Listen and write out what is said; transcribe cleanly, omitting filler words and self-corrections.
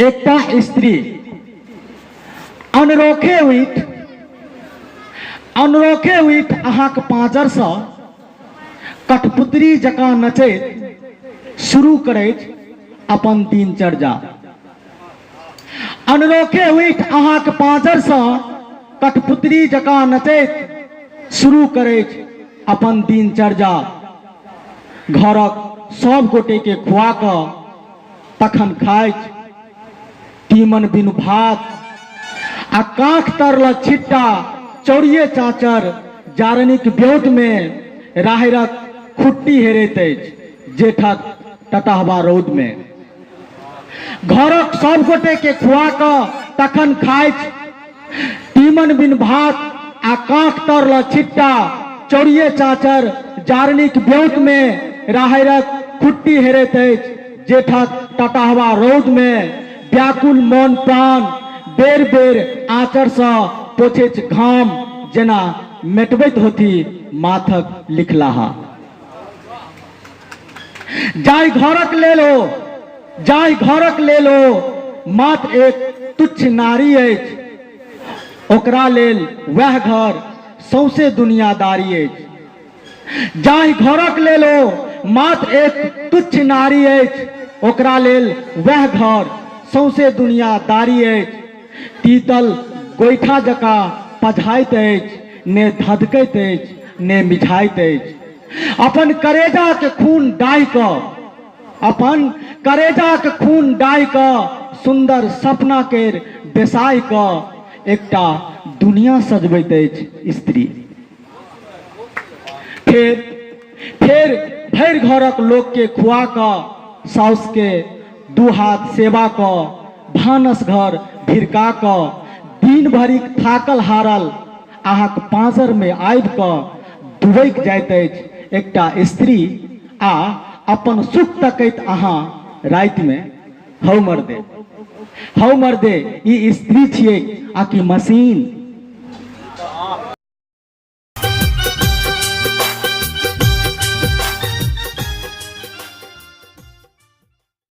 एकटा स्त्री अनरोखे उठि अहाँक पाँजर सँ कठपुतरी जकाँ नचैत शुरू करैत अपन दिनचर्या। अनरोखे उठि अहाँक पाँजर सँ कठपुतरी जकाँ नचैत शुरू करैत अपन दिनचर्या। घरक सब गोटे के खुआ कऽ तखन खाइत तीमन बिनु भात आ कांख तरल छिट्टा चौड़िए चाचर जारनिक ब्योत में राहरिक खुट्टी हेरैत अछि जेठक टटहबा रौद में। घरक सब गोटे के खुआ कऽ तखन खाइत तीमन बिन भात आ कांख तरल छिट्टा चौड़िए चाचर जारनिक ब्योत में राहरिक खुट्टी हेरैत अछि जेठक टटहबा रौद में। व्याकुल मन प्राण बेर बेर आँचर सँ पोछैत घाम जेना मेटबैत होती माथक लिखलाहा। जाहि घरक लेल ओ मात्र एक तुच्छ नारी अछि, ओकरा लेल वह घर सौंसे दुनियादारी अछि। जाहि घरक लेल ओ मात्र एक तुच्छ नारी अछि, ओकरा लेल वह घर सौंसे दुनियादारी अछि। तीतल गोइठा जकाँ पझाइत अछि, ने धधकैत अछि ने मिझाइत अछि। अपन करेजा के खून डाहि कऽ सुंदर सपना केर बेसाइ कऽ एकटा दुनिया सजबैत अछि स्त्री। फेर भरि घरक लोक के खुआ कऽ साउस के दू हाथ सेवा कऽ भानस घर भिरका कऽ दिन भरिक थाकल हारल अहाँक पाँजर में आबि कऽ दुबैक जाइत अछि एकटा स्त्री आ अपन सुख तकैत अहाँ राति में हौ मर्दे ई स्त्री छियै आकि मशीन।